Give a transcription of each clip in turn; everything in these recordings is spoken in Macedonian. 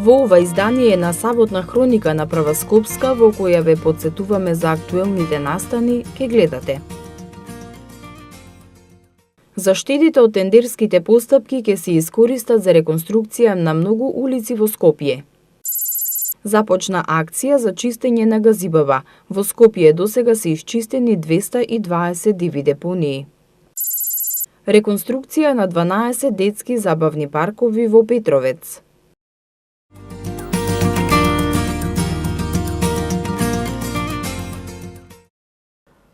Во ова издание на Саботна хроника на Прва Скопска, во која ве подсетуваме за актуелните настани, ке гледате. Заштедите од тендерските постапки ќе се искористат за реконструкција на многу улици во Скопје. Започна акција за чистење на газибава. Во Скопје досега се исчистени 220 диви депонии. Реконструкција на 12 детски забавни паркови во Петровец.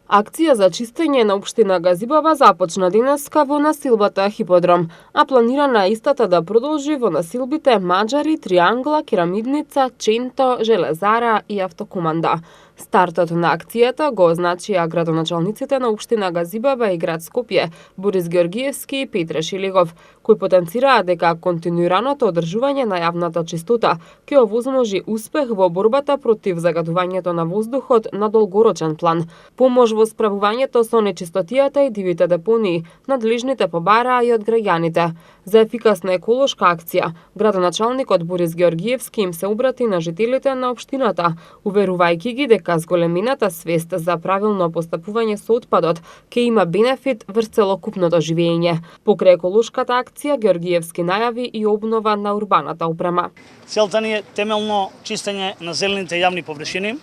Акција за чистење на општина Газибава започна денеска во насилбата Хиподром, а планирана истата да продолжи во насилбите Маџари, Триангла, Керамидница, Ченто, Железара и Автокоманда. Стартот на акцијата го означија градоначалниците на општина Газибава и град Скопје, Борис Георгиевски и Петре Шилегов, кои потенцираа дека континуираното одржување на јавната чистота ќе овозможи успех во борбата против загадувањето на воздухот на долгорочен план. Помош во справувањето со нечистотијата и дивите депонии, надлежните побараа и од граѓаните. За ефикасна еколошка акција, градоначалникот Борис Георгиевски им се обрати на жителите на општината, уверувајќи ги дека зголемината свест за правилно постапување со отпадот ќе има бенефит врз целокупното живење. Покрај еколошката акција, Георгиевски најави и обнова на урбаната опрема. Целта ни е темелно чистење на зелените јавни површини,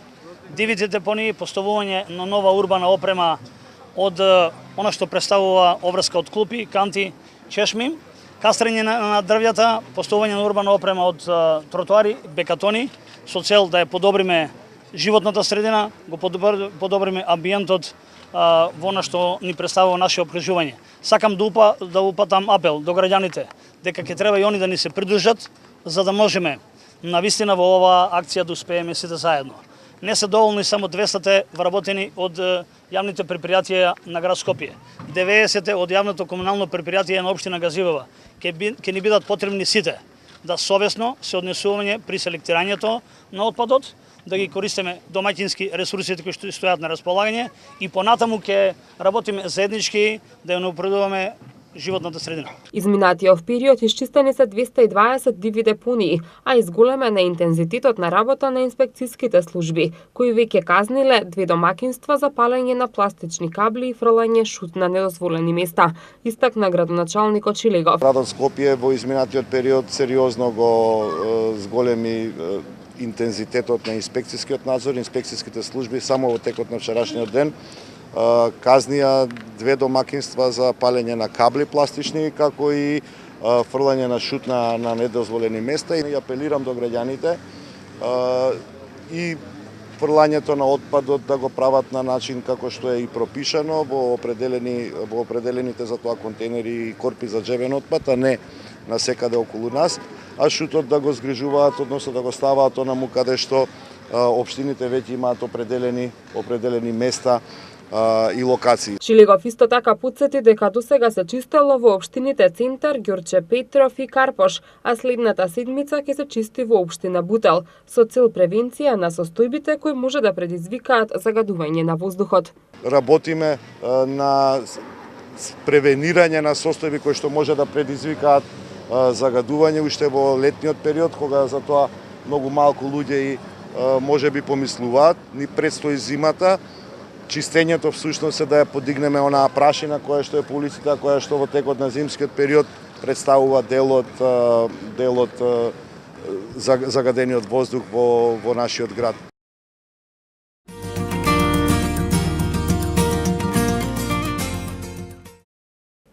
дивите депонии, поставување на нова урбана опрема од она што представува обврска од клупи, канти, чешми, кастрење на дрвјата, поставување на урбана опрема од тротоари, бекатони, со цел да ја подобриме животната средина, го подобриме амбиентот во на што ни представува наше обкружување. Сакам да упатам апел до граѓаните дека ќе треба и они да ни се придружат за да можеме навистина во оваа акција да успееме сите заедно. Не се доволни само 200 вработени од јавните предпријатија на град Скопје. 90 од јавното комунално предпријатие на општина Газибава. Ќе ни бидат потребни сите да совесно се однесување при селектирањето на отпадот, да ги користиме домаќински ресурсите кои што стојат на располагање и понатаму ќе работиме заеднички да ја напредуваме животната средина. Изминатиот период исчистени се 220 диви депонии, а изголемен е интензитетот на работа на инспекцијските служби, кои веќе казниле 2 домакинства за палење на пластични кабли и фрлање шут на недозволени места, истакна градоначалникот Шилегов. Градот Скопје во изминатиот период сериозно го зголеми интензитетот на инспекцијскиот надзор, инспекцијските служби само во текот на вчерашниот ден казнија 2 домакинства за палење на кабли пластични, како и фрлање на шут на недозволени места. И апелирам до граѓаните и фрлањето на отпадот да го прават на начин како што е и пропишано во определените за тоа контейнери и корпи за џебен отпад, а не на секаде околу нас, а шутот да го згрижуваат, односно да го ставаат онаму каде што општините веќе имаат определени места и локации. Шилегов исто така потсети дека досега се чистело во општините Центар, Ѓурче Петров и Карпош, а следната седмица ќе се чисти во општина Бутел, со цел превенција на состојбите кои може да предизвикаат загадување на воздухот. Работиме на превенирање на состојби кои што може да предизвикаат загадување уште во летниот период, кога за тоа многу малку луѓе и може би помислуваат. Ни предстои зимата. Чистењето всушност е да ја подигнеме онаа прашина која што е по улиците, која што во текот на зимскиот период представува дел од загадениот воздух во нашиот град.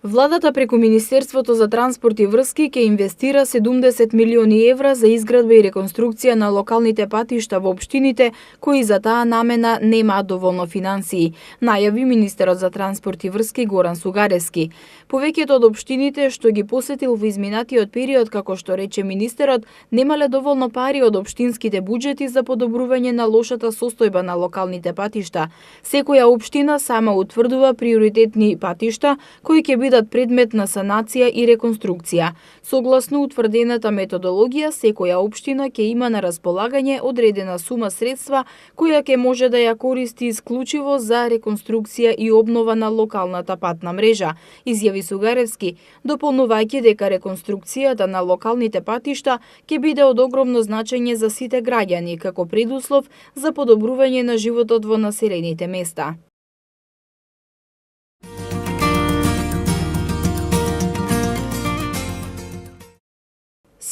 Владата преку Министерството за транспорт и врски ќе инвестира 70 милиони евра за изградба и реконструкција на локалните патишта во општините кои за таа намена немаат доволно финансии, најави министерот за транспорт и врски Горан Сугаревски. Повеќето од општините што ги посетил во изминатиот период, како што рече министерот, немале доволно пари од општинските буџети за подобрување на лошата состојба на локалните патишта. Секоја општина сама утврдува приоритетни патишта кои ќе бидат бидат предмет на санација и реконструкција. Согласно утврдената методологија, секоја општина ќе има на располагање одредена сума средства која ќе може да ја користи исклучиво за реконструкција и обнова на локалната патна мрежа, изјави Сугаревски, дополнувајќи дека реконструкцијата на локалните патишта ќе биде од огромно значење за сите граѓани како предуслов за подобрување на животот во населените места.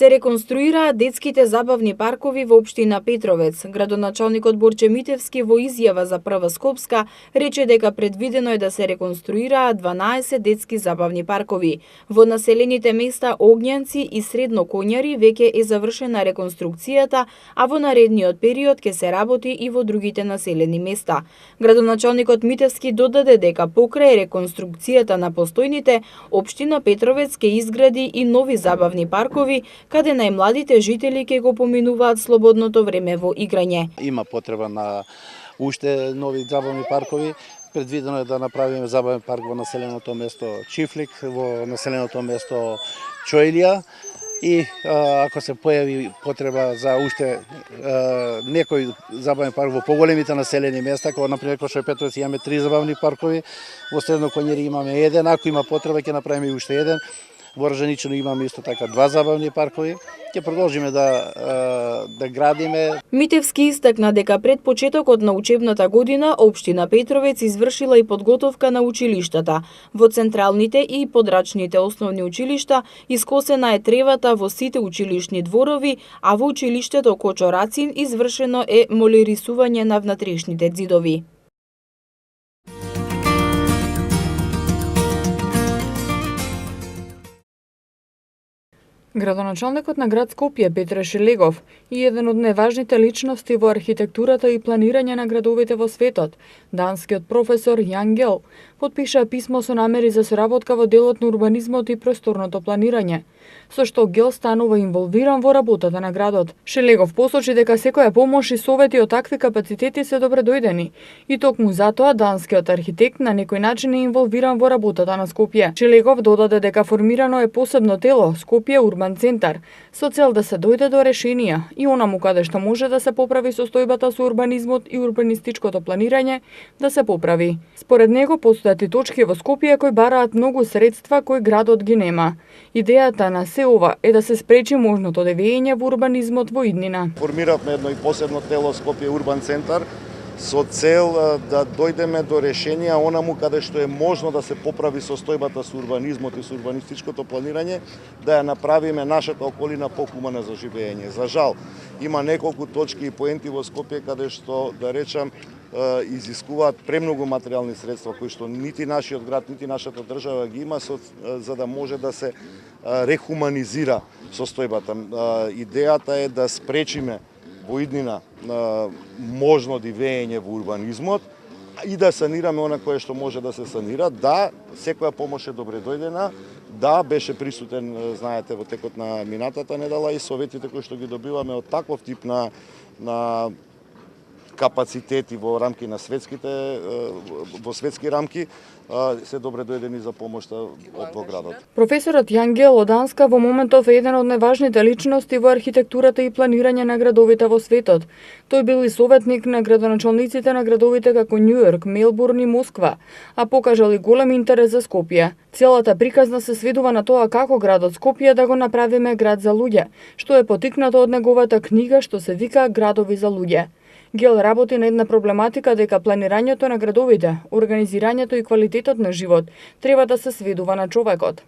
Се реконструираат детските забавни паркови во општина Петровец. Градоначалникот Борче Митевски во изјава за Прва Скопска рече дека предвидено е да се реконструираат 12 детски забавни паркови. Во населените места Огњанци и Средно Конјари веќе е завршена реконструкцијата, а во наредниот период ќе се работи и во другите населени места. Градоначалникот Митевски додаде дека покрај реконструкцијата на постојните, општина Петровец ќе изгради и нови забавни паркови, каде најмладите жители ќе го поминуваат слободното време во играње. Има потреба на уште нови забавни паркови. Предвидено е да направиме забавен парк во населеното место Чифлик, во населеното место Чоилија и ако се појави потреба за уште некој забавен парк во поголемите населени места, како например Кошо Петровец имаме 3 забавни паркови, во Средно Конјари имаме 1, ако има потреба ќе направиме и уште 1. Во Ржаничино имаме исто така 2 забавни паркови. Ќе продолжиме да градиме. Митевски истакна дека пред почетокот на учебната година општина Петровец извршила и подготовка на училиштата. Во централните и подрачните основни училишта искосена е тревата во сите училишни дворови, а во училиштето Кочо Рацин извршено е молирисување на внатрешните ѕидови. Градоначалникот на град Скопје Петре Шелегов и еден од најважните личности во архитектурата и планирање на градовите во светот, данскиот професор Јан Гел, потпиша писмо со намери за соработка во делот на урбанизмот и просторното планирање, со што Гел станува инволвиран во работата на градот. Шелегов посочи дека секоја помош и совети од такви капацитети се добредојдени и токму затоа данскиот архитект на некој начин е инволвиран во работата на Скопје. Шелегов додаде дека формирано е посебно тело Скопје Урбан центар со цел да се дојде до решенија и онаму каде што може да се поправи состојбата со урбанизмот и урбанистичкото планирање да се поправи. Според него постојат и точки во Скопје кои бараат многу средства кои градот ги нема. Идејата на се ова е да се спречи можното девење во урбанизмот во иднина. Формиравме едно и посебно тело Скопје Урбан центар со цел да дојдеме до решенија онаму каде што е можно да се поправи состојбата со урбанизмот и со урбанистичкото планирање, да ја направиме нашата околина похумана за живење. За жал, има неколку точки и поенти во Скопје каде што, да речам, изискуваат премногу материјални средства кои што нити нашиот град, нити нашата држава ги има за да може да се рехуманизира состојбата. Идејата е да спречиме во иднина можно дивење во урбанизмот и да санираме она кое што може да се санира. Да, секоја помош е добре дојдена. Да, беше присутен, знаете, во текот на минатата недела и советите кои што ги добиваме од таков тип на капацитети во рамки на во светски рамки се добре дојдени за помошта во градот. Професорот Јан Гел од Данска во моментов е еден од најважните личности во архитектурата и планирање на градовите во светот. Тој бил и советник на градоначалниците на градовите како Њујорк, Мелбурн и Москва, а покажал и голем интерес за Скопје. Целата приказна се сведува на тоа како градот Скопје да го направиме град за луѓе, што е потикнато од неговата книга што се вика Градови за луѓе. Гел работи на една проблематика дека планирањето на градовите, организирањето и квалитетот на живот треба да се сведува на човекот.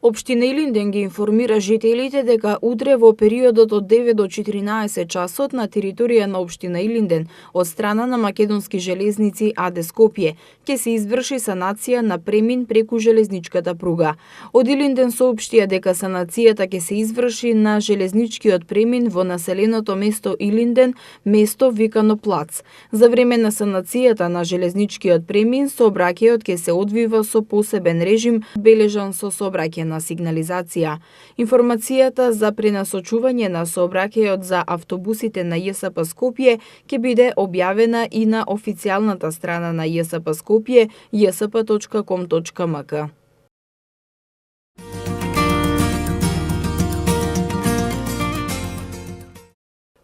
Општина Илинден ги информира жителите дека утре во периодот од 9 до 14 часот на територија на општина Илинден од страна на Македонски железници АД Скопје ќе се изврши санација на премин преку железничката пруга. Од Илинден соопштија дека санацијата ќе се изврши на железничкиот премин во населеното место Илинден, место викано Плац. За време на санацијата на железничкиот премин сообраќајот ќе се одвива со посебен режим бележан со сообраќајна на сигнализација. Информацијата за пренасочување на сообраќајот за автобусите на ЈСП Скопје ќе биде објавена и на официјалната страна на ЈСП Скопје jsp.com.mk.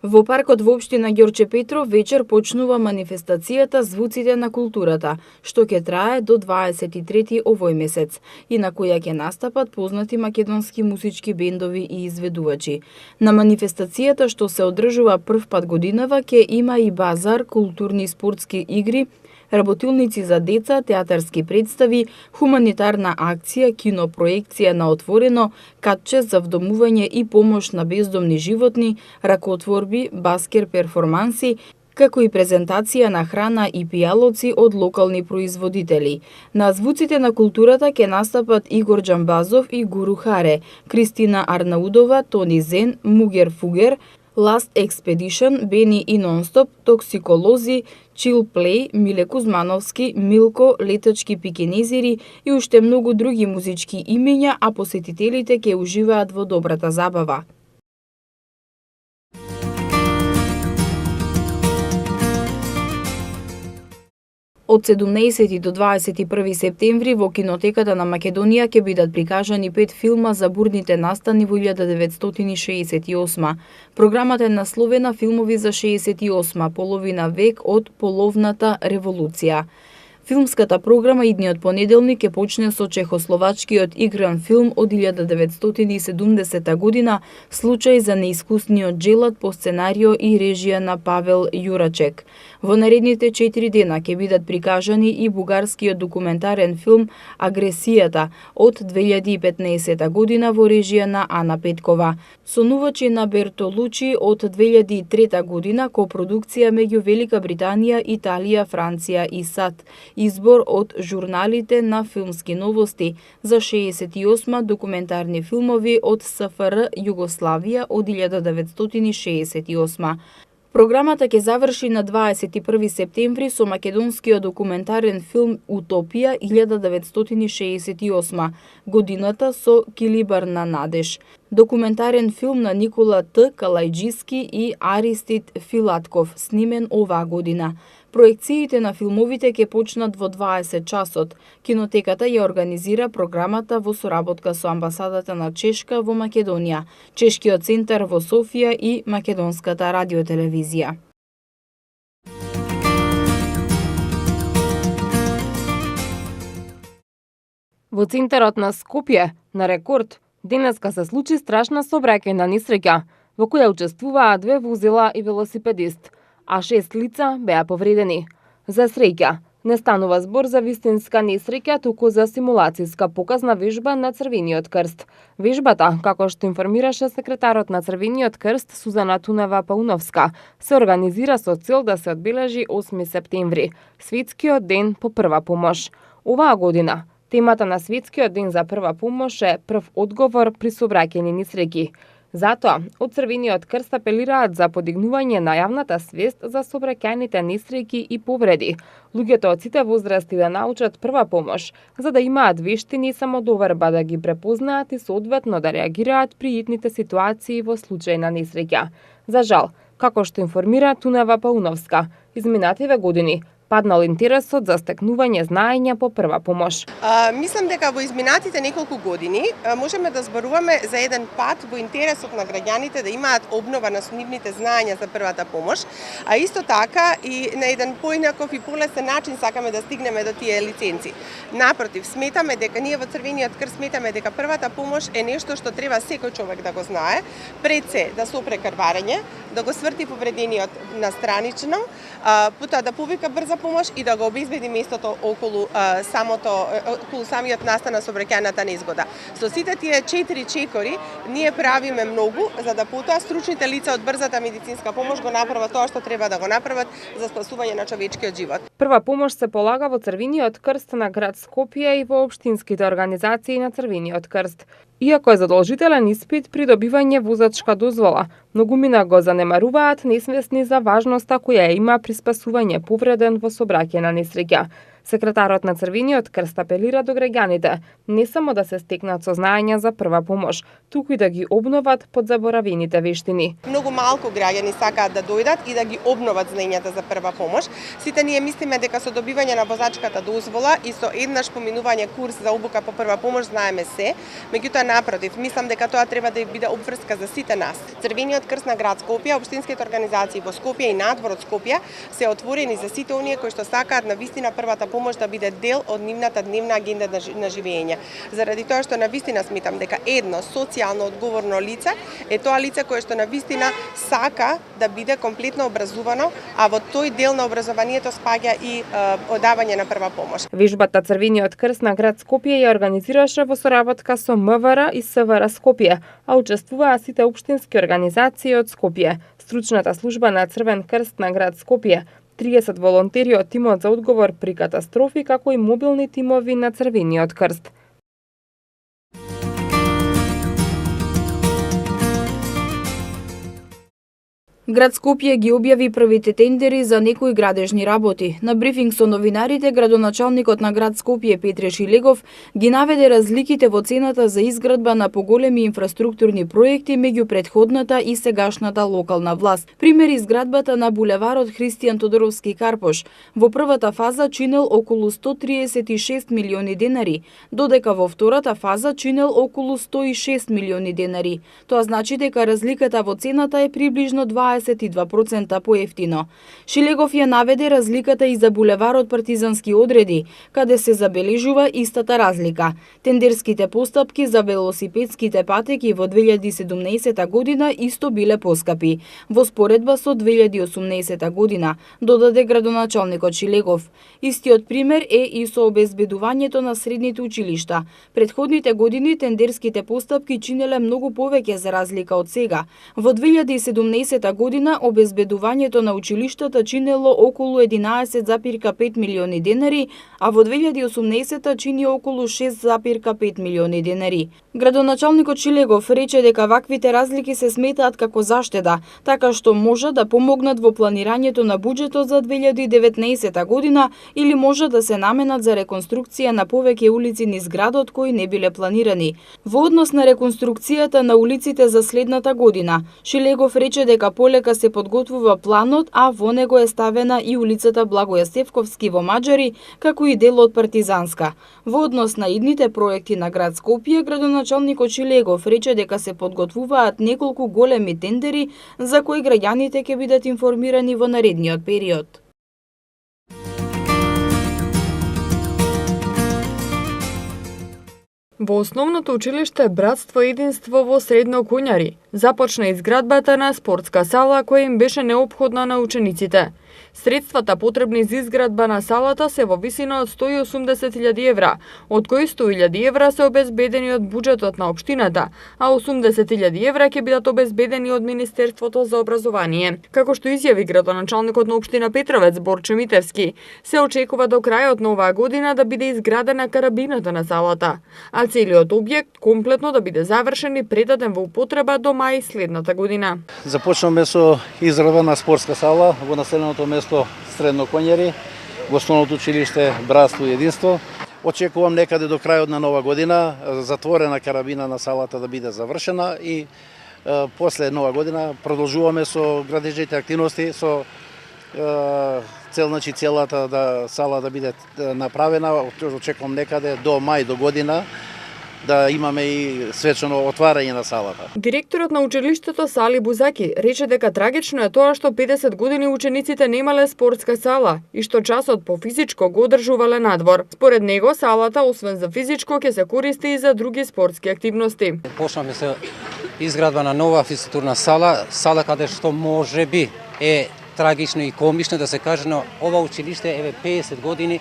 Во паркот во општина Ѓорче Петров вечер почнува манифестацијата Звуците на културата, што ќе трае до 23 овој месец и на која ќе настапат познати македонски музички бендови и изведувачи. На манифестацијата, што се одржува прв пат годинава, ќе има и базар, културни и спортски игри, работилници за деца, театарски представи, хуманитарна акција, кинопроекција на отворено, катче за вдомување и помош на бездомни животни, ракотворби, баскер перформанси, како и презентација на храна и пијалоци од локални производители. На Звуците на културата ќе настапат Игор Џамбазов и Гуру Харе, Кристина Арнаудова, Тони Зен, Мугер Фугер, Last Expedition, Бени и Нонстоп, Токсиколози, Chill Play, Миле Кузмановски, Милко, Летачки пикенезери и уште многу други музички имења, а посетителите ќе уживаат во добрата забава. Од 17 до 21 септември во кинотеката на Македонија ќе бидат прикажани 5 филма за бурните настани во 1968. Програмата е насловена Филмови за 68, половина век од половната револуција. Филмската програма идниот понеделник ќе почне со чехословачкиот игран филм од 1970 година Случај за неискусниот джелат по сценарио и режија на Павел Јурачек. Во наредните 4 дена ќе бидат прикажани и бугарскиот документарен филм Агресијата од 2015 година во режија на Ана Петкова. Сонувачи на Бертолучи од 2003 година копродукција меѓу Велика Британија, Италија, Франција и САД. Избор од журналите на филмски новости за 68 документарни филмови од СФР Југославија од 1968. Програмата ќе заврши на 21 септември со македонскиот документарен филм Утопија 1968, годината со Килибар на Надеж. Документарен филм на Никола Т. Калајџиски и Аристид Филатков, снимен оваа година. Проекциите на филмовите ќе почнат во 20 часот. Кинотеката ја организира програмата во соработка со амбасадата на Чешка во Македонија, Чешкиот центар во Софија и Македонската радиотелевизија. Во центарот на Скопје, на Рекорд, денеска се случи страшна сообраќајна несреќа, во која учествуваа 2 возила и велосипедист, а 6 лица беа повредени. За среќа, не станува збор за вистинска несреќа, туку за симулацијска показна вежба на Црвениот крст. Вежбата, како што информираше секретарот на Црвениот крст Сузана Тунева-Пауновска, се организира со цел да се одбележи 8 септември, светскиот ден по прва помош. Оваа година темата на светскиот ден за прва помош е прв одговор при сообраќајни несреќи. Затоа, од Црвениот крст апелираат за подигнување на јавната свест за сообраќајните несреќи и повреди. Луѓето од сите возрасти да научат прва помош, за да имаат вештини и самодоверба да ги препознаат и соодветно да реагираат при итните ситуации во случај на несреќа. За жал, како што информира Тунева Пауновска, изминативе години паднал интересот за стекнување знаења по прва помош. Мислам дека во изминатите неколку години можеме да зборуваме за еден пат во интересот на граѓаните да имаат обнова на нивните знаења за првата помош, а исто така и на еден поинаков и полесен начин сакаме да стигнеме до тие лиценци. Напротив, сметаме дека ние во Црвениот крст сметаме дека првата помош е нешто што треба секој човек да го знае, пред се да сопре крварење, да го сврти повредениот настранично, потоа да повика брза помош и да го обезбеди местото околу самиот настан на сообраќајната незгода. Со сите тие 4 чекори ние правиме многу за да потоа стручните лица од брзата медицинска помош го направат тоа што треба да го направат за спасување на човечкиот живот. Прва помош се полага во Црвениот крст на град Скопје и во општинските организации на Црвениот крст. Иако е задолжителен испит при добивање возачка дозвола, многумина го занемаруваат несвесни за важноста која има при спасување повреден во сообраќајна несреќа. Секретарот на Црвениот крст апелира до граѓаните не само да се стекнат сознања за прва помош, туку и да ги обноват подзаборавените вештини. Многу малку граѓани сакаат да дојдат и да ги обноват знаењата за прва помош. Сите ние мислиме дека со добивање на возачката дозвола и со еднаш поминување курс за обука по прва помош знаеме се, меѓутоа напротив, мислам дека тоа треба да биде обврска за сите нас. Црвениот крст на град Скопје, општинските организации во Скопје и надвор од Скопје се отворени за сите оние кои што сакаат навистина првата помош да биде дел од нивната дневна агенда на живење. Заради тоа што навистина сметам дека едно социјално одговорно лице е тоа лице кое што навистина сака да биде комплетно образувано, а во тој дел на образованието спаѓа и одавање на прва помош. Вежбата Црвениот крст на град Скопје ја организираше во соработка со МВР и СВР Скопје, а учествуваа сите општински организации од Скопје, стручната служба на Црвен крст на град Скопје, 30 волонтери од тимот за одговор при катастрофи, како и мобилни тимови на Црвениот крст. Град Скопје ги објави првите тендери за некои градежни работи. На брифинг со новинарите, градоначалникот на град Скопје Петре Шилегов ги наведе разликите во цената за изградба на поголеми инфраструктурни проекти меѓу претходната и сегашната локална власт. Пример изградбата на булеварот Христијан Тодоровски Карпош. Во првата фаза чинел околу 136 милиони денари, додека во втората фаза чинел околу 106 милиони денари. Тоа значи дека разликата во цената е приближно 22% поевтино. Шилегов ја наведе разликата и за булеварот Партизански одреди, каде се забележува истата разлика. Тендерските постапки за велосипедските патеки во 2017 година исто биле поскапи, во споредба со 2018 година, додаде градоначалникот Шилегов. Истиот пример е и со обезбедувањето на средните училишта. Предходните години тендерските постапки чинеле многу повеќе за разлика од сега. Во 2017 година обезбедувањето на училиштата чинело околу 11,5 милиони денари, а во 2018 чини околу 6,5 милиони денари. Градоначалникот Шилегов рече дека ваквите разлики се сметаат како заштеда, така што може да помогнат во планирањето на буџетот за 2019 година или може да се наменат за реконструкција на повеќе улици низ градот кои не биле планирани. Во однос на реконструкцијата на улиците за следната година, Шилегов рече дека полека се подготвува планот, а во него е ставена и улицата Благоја Стефковски во Маџари, како и дел од Партизанска. Во однос на идните проекти на град Скопје, градоначалникот Шилегов рече дека се подготвуваат неколку големи тендери за кои граѓаните ќе бидат информирани во наредниот период. Во основното училиште Братство и единство во Средно Куњари започна изградбата на спортска сала која им беше неопходна на учениците. Средствата потребни за изградба на салата се во висина од 180.000 евра, од кои 100.000 евра се обезбедени од буџетот на општината, а 80.000 евра ќе бидат обезбедени од Министерството за образование. Како што изјави градоначалникот на општина Петровец Борче Митевски, се очекува до крајот на оваа година да биде изградена карабината на салата, а целиот објект комплетно да биде завршен и предаден во употреба до мај следната година. Започнаме со изградба на спортска сала во населеното место Средно Куњари, во основното училиште Братство и единство. Очекувам некаде до крајот на нова година затворена карабина на салата да биде завршена и после нова година продолжуваме со градежните активности со цел, значи целата сала да биде направена. Очекувам некаде до мај до година да имаме и свечено отварање на салата. Директорот на училиштето Сали Бузаки рече дека трагично е тоа што 50 години учениците немале спортска сала и што часот по физичко го одржувале надвор. Според него салата освен за физичко ќе се користи и за други спортски активности. Почнаме се изградба на нова физкултурна сала каде што можеби е трагично и комично да се каже, но ова училиште еве 50 години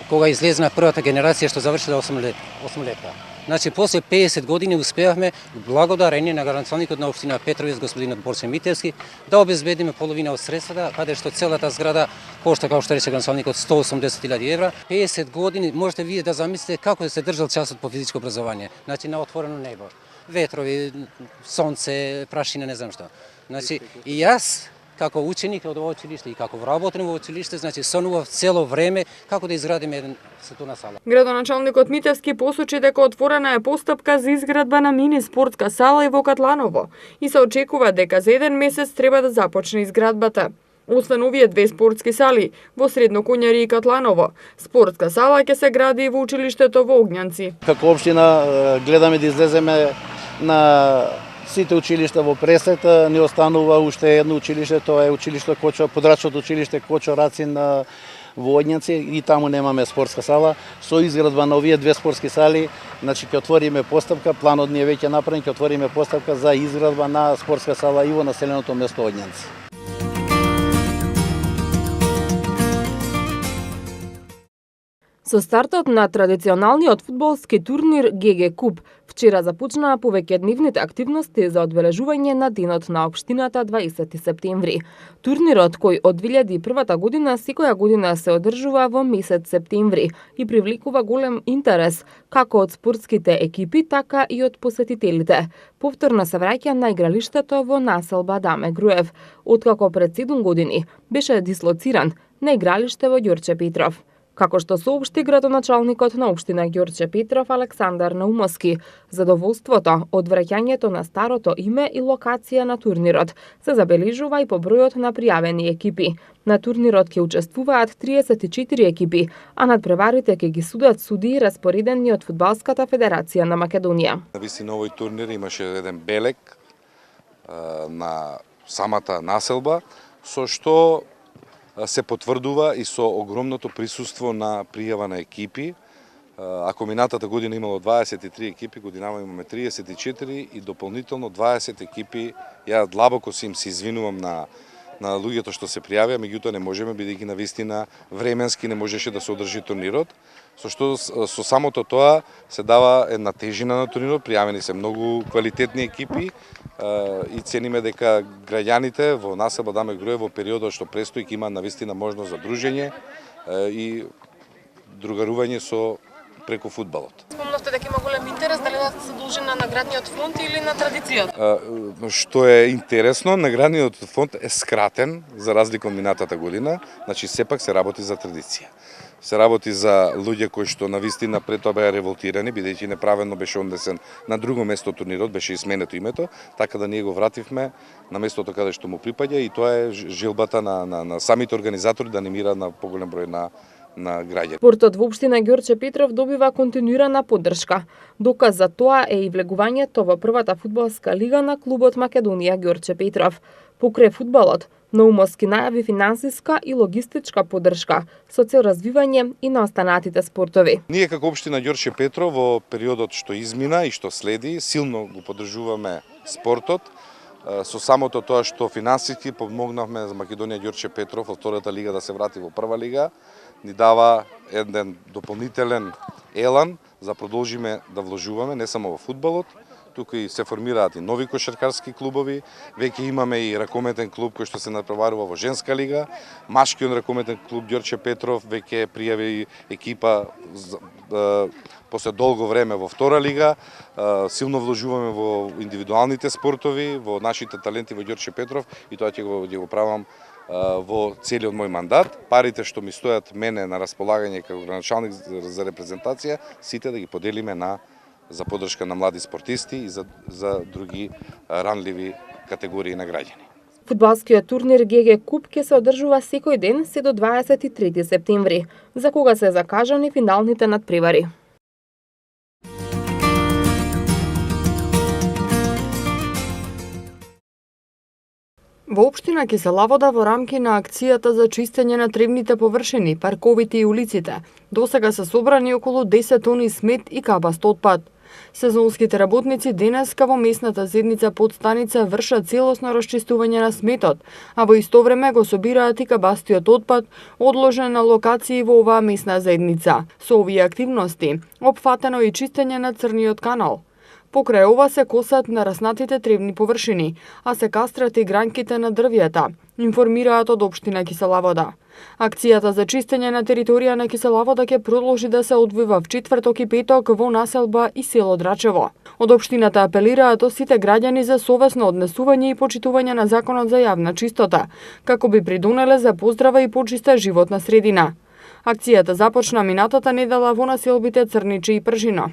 кога излезна првата генерација што завршила 8 лета. Значи, после 50 години успеавме, благодарение на градоначалникот на општина Петровец, господинот Борче Митевски, да обезбедиме половина од средствата, каде што целата зграда кошта, како што рече градоначалникот, 180.000 евра. 50 години можете вие да замислите како да се држал часот по физичко образование. Значи, на отворено небо. Ветрови, сонце, прашина, не знам што. Значи, и јас како ученик од ова училиште и како вработен во училиште, значи сонував цело време како да изградиме една физкултурна сала. Градоначалникот Митевски посочи дека отворена е постапка за изградба на мини спортска сала и во Катланово и се очекува дека за 1 месец треба да започне изградбата. Освен овие две спортски сали, во Средно Конјари и Катланово, спортска сала ќе се гради и во училиштето во Огњанци. Како општина гледаме да излеземе на сите училишта во пресет, не останува уште едно училиште, тоа е училиште Кочо, подрачното училиште Кочо Рацин во Огњанци и таму немаме спортска сала. Со изградба на овие две спортски сали, значи ќе отвориме постапка, планот ни е веќе направен, ќе отвориме постапка за изградба на спортска сала и во населеното место Огњанци. Со стартот на традиционалниот фудбалски турнир ГГ Куп, вчера започнаа повеќедневните активности за одбележување на Денот на општината 20 септември. Турнирот, кој од 2001 година секоја година се одржува во месец септември и привлекува голем интерес како од спортските екипи, така и од посетителите. Повторно се враќа на игралиштето во населба Даме Груев, откако пред 7 години беше дислоциран на игралиште во Ѓорче Петров. Како што соопшти градоначалникот на општина Ѓорче Петров Александар Наумовски, задоволството од враќањето на старото име и локација на турнирот се забележува и по бројот на пријавени екипи. На турнирот ќе учествуваат 34 екипи, а надпреварите ќе ги судат судии распоредени од Фудбалската федерација на Македонија. Навистина овој турнир имаше еден белег на самата населба, со што се потврдува и со огромното присуство на пријава на екипи. Ако минатата година имало 23 екипи, годинава имаме 34 и дополнително 20 екипи. Ја длабоко се извинувам на луѓето што се пријавија, меѓутоа не можеме, бидејќи навистина временски не можеше да се одржи турнирот, со што со самото тоа се дава една тежина на турнирот, пријавени се многу квалитетни екипи и цениме дека граѓаните во населба Даме Груев во периодот што престои ќе имаат навистина можност за дружење и другарување со преку фудбалот. Спомнавте дека има голем интерес, дали се должи на наградниот фонд или на традицијата? Што е интересно, наградниот фонд е скратен за разлика од минатата година, значи сепак се работи за традиција. Се работи за луѓе кои што навистина пред тоа беа револтирани, бидејќи неправедно беше однесен на друго место турнирот, беше изменето името, така да ние го вративме на местото каде што му припаѓа и тоа е желбата на самите организатори да анимираат на поголем број на граѓани. Спортот во општина Ѓорче Петров добива континуирана поддршка. Доказ за тоа е и влегувањето во првата фудбалска лига на клубот Македонија Ѓорче Петров. Покрај фудбалот, Наумовски најави финансиска и логистичка поддршка со цел развивање и на останатите спортови. Ние како општина Ѓорче Петров во периодот што измина и што следи, силно го поддржуваме спортот. Со самото тоа што финансиски помогнавме за Македонија Ѓорче Петров од втората лига да се врати во прва лига, ни дава еден дополнителен елан за продолжиме да вложуваме не само во фудбалот, тука и се формираат и нови кошаркарски клубови, веќе имаме и ракометен клуб кој што се натпреварува во женска лига, машкиот ракометен клуб Ѓорче Петров веќе пријави екипа после долго време во втора лига, силно вложуваме во индивидуалните спортови, во нашите таленти во Ѓорче Петров и тоа ќе го правам во целиот мој мандат. Парите што ми стојат мене на располагање како градоначалник за репрезентација, сите да ги поделиме за поддршка на млади спортисти и за други ранливи категории на граѓани. Фудбалскиот турнир ГГ Куп ќе се одржува секој ден се до 23 септември, за кога се закажани финалните надпревари. Во општина Киселавода во рамки на акцијата за чистење на тревните површини, парковите и улиците, досега се собрани околу 10 тони смет и кабаст отпад. Сезонските работници денеска во местната зедница подстаница вршат целосно расчистување на сметот, а во исто време го собираат и кабастиот отпад одложен на локации во оваа местна зедница. Со овие активности опфатено и чистење на Црниот канал. Покрај ова се косат нараснатите тревни површини, а се кастрат и гранките на дрвјата. информираат од општина Кисела Вода. Акцијата за чистење на територија на Кисела Вода ќе продолжи да се одвива в четврток и петок во населба и село Драчево. Од општината апелираат до сите граѓани за совесно однесување и почитување на законот за јавна чистота, како би придонеле за поздрава и почиста животна средина. Акцијата започна минатата недела во населбите Црничи и Пржино.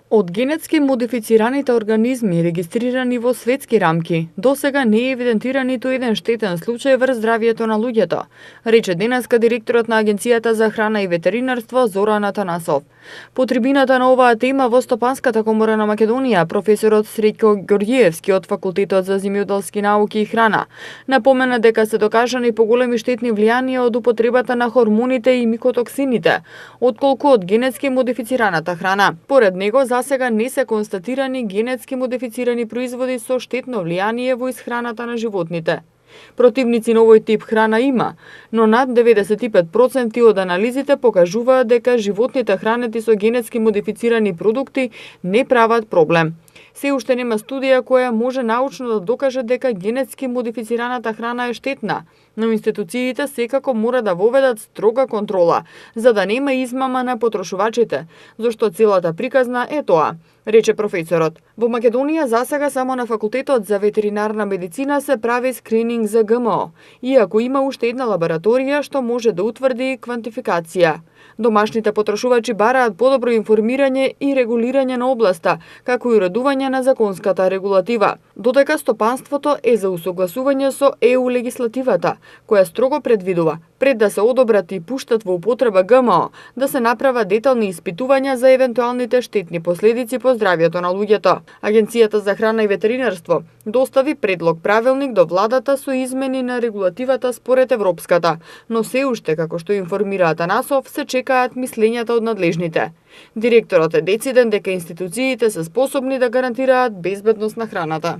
Од генетски модифицираните организми регистрирани во светски рамки, досега не е евидентиран ниту еден штетен случај врз здравјето на луѓето, рече денеска директорот на Агенцијата за храна и ветеринарство Зоран Атанасов. По трибината на оваа тема во Стопанската комора на Македонија, професорот Среќко Ѓорѓиевски од Факултетот за земјоделски науки и храна напомена дека се докажани поголеми штетни влијанија од употребата на хормоните и микотоксините, отколку од генетски модифицираната храна. Поред него, засега не се констатирани генетски модифицирани производи со штетно влијание во исхраната на животните. Противници на овој тип храна има, но над 95% од анализите покажуваат дека животните хранети со генетски модифицирани продукти не прават проблем. Се уште нема студија која може научно да докаже дека генетски модифицираната храна е штетна, но институциите секако мора да воведат строга контрола, за да нема измама на потрошувачите, зашто целата приказна е тоа, рече професорот. Во Македонија засега само на Факултетот за ветеринарна медицина се прави скрининг за ГМО, иако има уште една лабораторија што може да утврди квантификација. Домашните потрошувачи бараат подобро информирање и регулирање на областа, како и уредување на законската регулатива, додека стопанството е за усогласување со ЕУ легислативата, која строго предвидува, пред да се одобрат и пуштат во употреба ГМО, да се направат детални испитувања за евентуалните штетни последици по здравјето на луѓето. Агенцијата за храна и ветеринарство достави предлог правилник до владата со измени на регулативата според европската, но се уште, како што информира Атанасов, се чекаат мислењата од надлежните. Директорот е дециден дека институциите се способни да гарантираат безбедност на храната.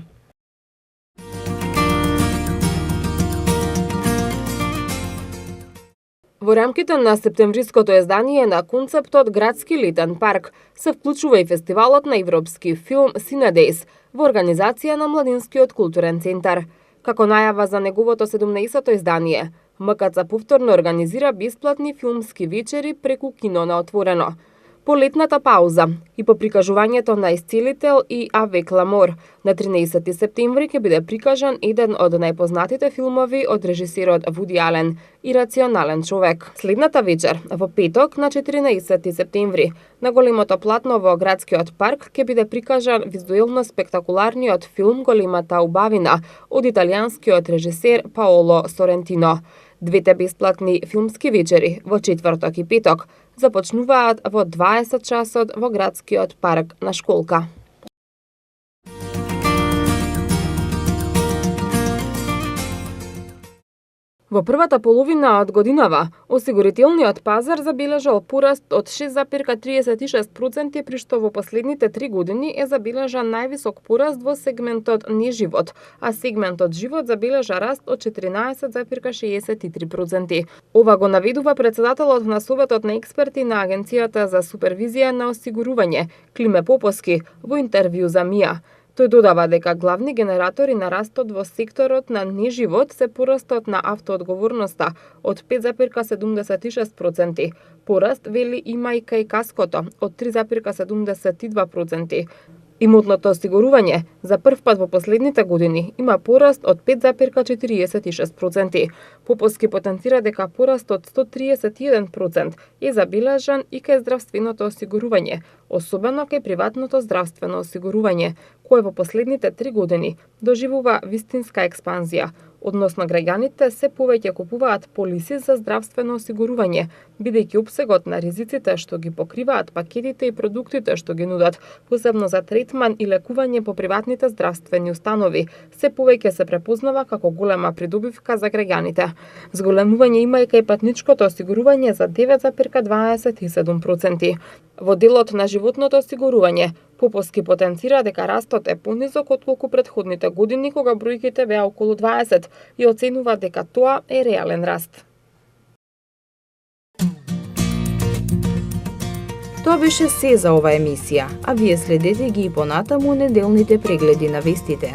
Во рамките на септемвриското издание на концептот Градски летен парк се вклучува и фестивалот на европски филм Cinedejs во организација на Младинскиот културен центар. Како најава за неговото 17-то издание, МКЦ повторно организира бесплатни филмски вечери преку кино на отворено. По летната пауза и по прикажувањето на Исцелител и Авек Ламор, на 13 септември ќе биде прикажан еден од најпознатите филмови од режисерот Вуди Ален, Ирационален човек. Следната вечер, во петок на 14 септември, на големото платно во Градскиот парк ќе биде прикажан визуелно спектакуларниот филм Големата убавина од италијанскиот режисер Паоло Сорентино. Двете бесплатни филмски вечери во четврток и петок започнуваат во 20 часот во Градскиот парк на Школка. Во првата половина од годинава, осигурителниот пазар забележал пораст од 6,36%, при што во последните 3 години е забележан највисок пораст во сегментот неживот, а сегментот живот забележа раст од 14,63%. Ова го наведува председателот на Советот на експерти на Агенцијата за супервизија на осигурување, Климе Поповски, во интервју за МИА. Тој додава дека главни генератори на растот во секторот на неживот се порастот на автоодговорноста од 5,76%, пораст, вели, имајка и каското од 3,72%. Имотното осигурување за прв пат во последните години има пораст од 5,46%. Поповски потенцира дека пораст од 131% е забележан и кај здравственото осигурување, особено кај приватното здравствено осигурување, кое во последните 3 години доживува вистинска експанзија, односно граѓаните се повеќе купуваат полиси за здравствено осигурување, бидејќи опсегот на ризиците што ги покриваат пакетите и продуктите што ги нудат, посебно за третман и лекување по приватните здравствени установи, се повеќе се препознава како голема придобивка за граѓаните. Зголемување има и кај патничкото осигурување за 9,27%. Во делот на животното осигурување, Поповски потенцира дека растот е понизок отколку претходните години, кога бројките беа околу 20, и оценува дека тоа е реален раст. Тоа беше се за оваа емисија, а вие следете ги и понатаму неделните прегледи на вестите.